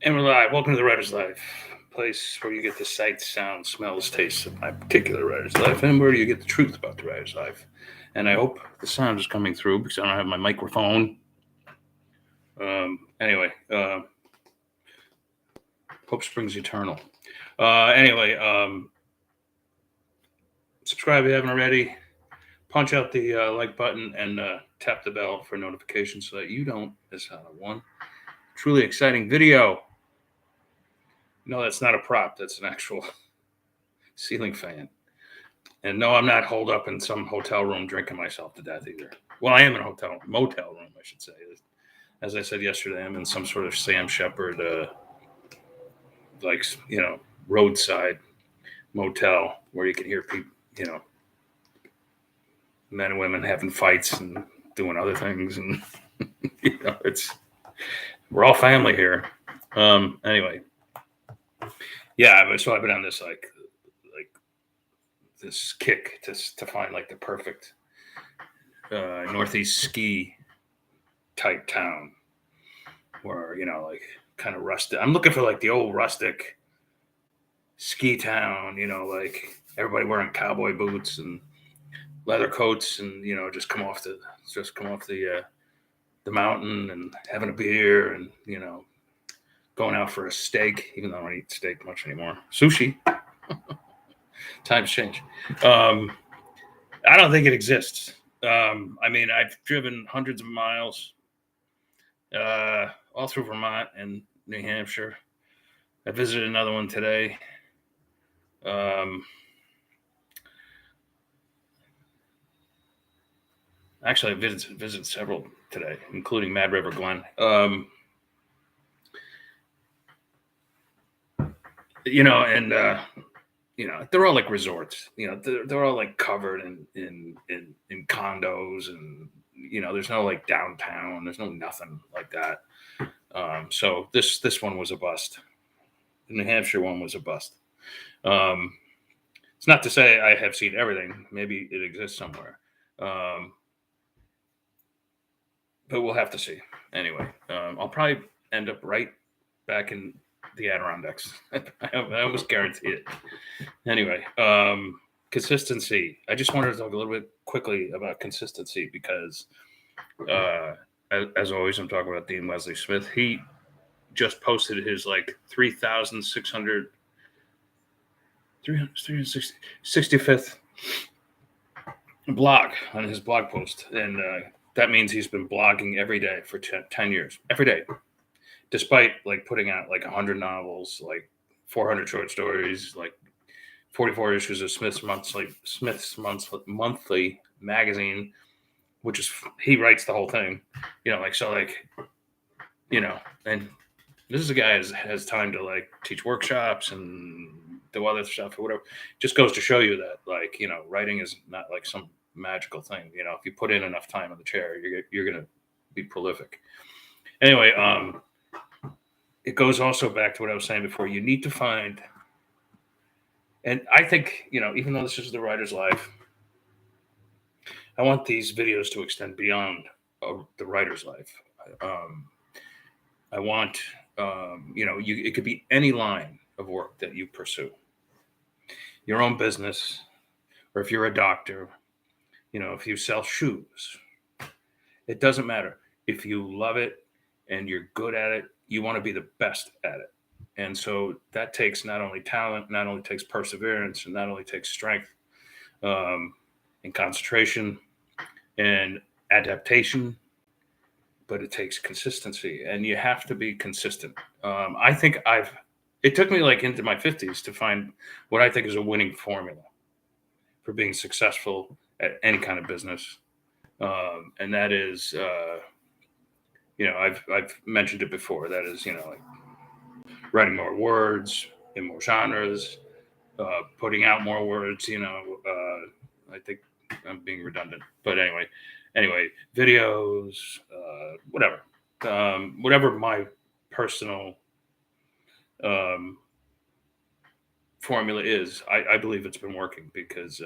And we're live. Welcome to the Writer's Life, place where you get the sights, sounds, smells, tastes of my particular writer's life, and where you get the truth about the writer's life. And I hope the sound is coming through because I don't have my microphone. Anyway, hope springs eternal. Subscribe if you haven't already. Punch out the like button and tap the bell for notifications so that you don't miss out on one truly exciting video. No, that's not a prop. That's an actual ceiling fan. And no, I'm not holed up in some hotel room drinking myself to death either. Well, I am in a motel room, I should say. As I said yesterday, I'm in some sort of Sam Shepard, roadside motel where you can hear people, men and women having fights and doing other things, and we're all family here. Anyway, yeah. So I've been on this this kick to find like the perfect Northeast ski type town where kind of rustic. I'm looking for like the old rustic ski town, like everybody wearing cowboy boots and leather coats, and just come off the mountain and having a beer, and going out for a steak, even though I don't eat steak much anymore. Sushi. Times change. I don't think it exists. I've driven hundreds of miles all through Vermont and New Hampshire. I visited another one today. Actually, I visited several today, including Mad River Glen. They're all like resorts. They're all like covered in condos, and there's no like downtown. There's no nothing like that. So this one was a bust. The New Hampshire one was a bust. It's not to say I have seen everything. Maybe it exists somewhere. But we'll have to see. Anyway, I'll probably end up right back in the Adirondacks. I almost guarantee it. Anyway, consistency. I just wanted to talk a little bit quickly about consistency because, as always, I'm talking about Dean Wesley Smith. He just posted his 365th blog on his blog post, and that means he's been blogging every day for 10 years, every day, despite putting out 100 novels, 400 short stories, 44 issues of Smith's monthly magazine, which is, he writes the whole thing, and this is a guy who has time to teach workshops and do other stuff or whatever. Just goes to show you that writing is not some magical thing. If you put in enough time on the chair, you're going to be prolific. Anyway, it goes also back to what I was saying before. You need to find, and I think, even though this is the writer's life, I want these videos to extend beyond the writer's life. I want, it could be any line of work that you pursue. Your own business, or if you're a doctor, if you sell shoes, it doesn't matter. If you love it and you're good at it, you want to be the best at it. And so that takes not only talent, not only takes perseverance, and not only takes strength, and concentration and adaptation, but it takes consistency, and you have to be consistent. I think it took me into my 50s to find what I think is a winning formula for being successful at any kind of business. And that is, I've mentioned it before. That is, writing more words in more genres, putting out more words. I think I'm being redundant, but anyway, videos, whatever my personal formula is, I believe it's been working because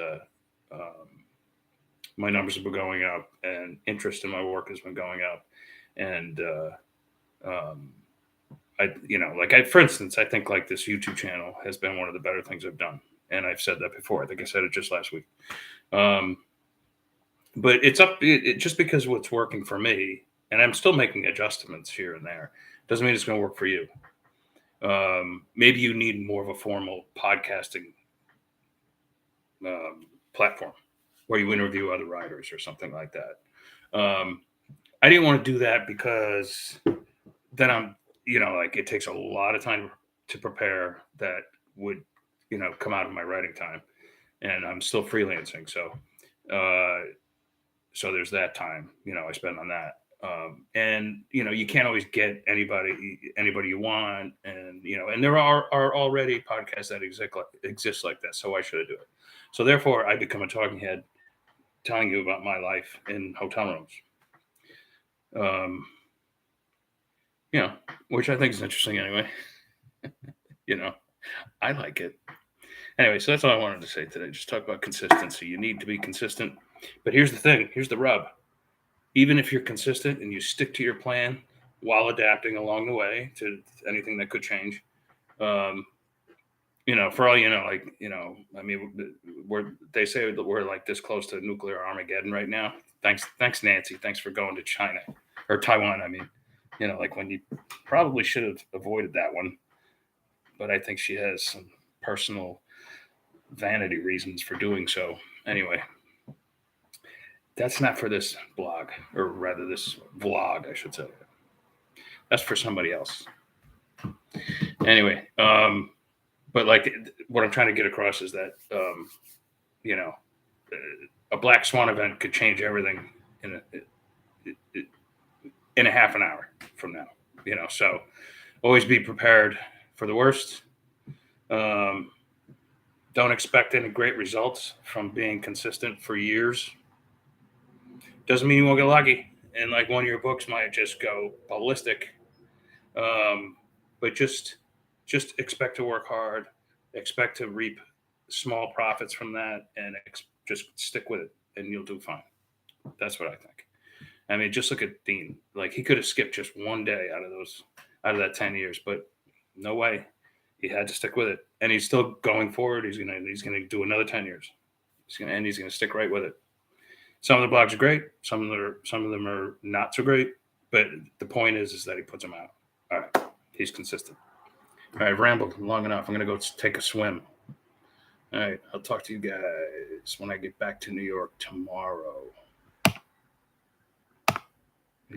my numbers have been going up, and interest in my work has been going up, and for instance, I think like this YouTube channel has been one of the better things I've done. And I've said that before. I think I said it just last week. But it's just because what's working for me, and I'm still making adjustments here and there, doesn't mean it's going to work for you. Maybe you need more of a formal podcasting platform where you interview other writers or something like that. I didn't want to do that because then I'm, it takes a lot of time to prepare that would, come out of my writing time, and I'm still freelancing. So there's that time, I spend on that. And you can't always get anybody you want, and there are already podcasts that exist like that. So why should I do it? So therefore, I become a talking head, telling you about my life in hotel rooms. Which I think is interesting anyway. I like it. Anyway, so that's all I wanted to say today. Just talk about consistency. You need to be consistent. But here's the thing. Here's the rub. Even if you're consistent and you stick to your plan while adapting along the way to anything that could change, for all they say that we're like this close to nuclear Armageddon right now. Thanks, Nancy. Thanks for going to China or Taiwan. When you probably should have avoided that one. But I think she has some personal vanity reasons for doing so. Anyway, that's not for this blog, or rather this vlog, I should say. That's for somebody else. Anyway, but what I'm trying to get across is that, a black swan event could change everything in a half an hour from now, so always be prepared for the worst. Don't expect any great results from being consistent for years. Doesn't mean you won't get lucky. And one of your books might just go ballistic. But just expect to work hard, expect to reap small profits from that, and just stick with it, and you'll do fine. That's what I think. I mean, just look at Dean. He could have skipped just one day out of that 10 years, but no way. He had to stick with it, and he's still going forward. He's gonna do another 10 years. He's gonna stick right with it. Some of the blogs are great. Some of them are not so great. But the point is that he puts them out. All right, he's consistent. All right, I've rambled long enough. I'm gonna go take a swim. All right, I'll talk to you guys when I get back to New York tomorrow.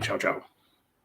Ciao, ciao.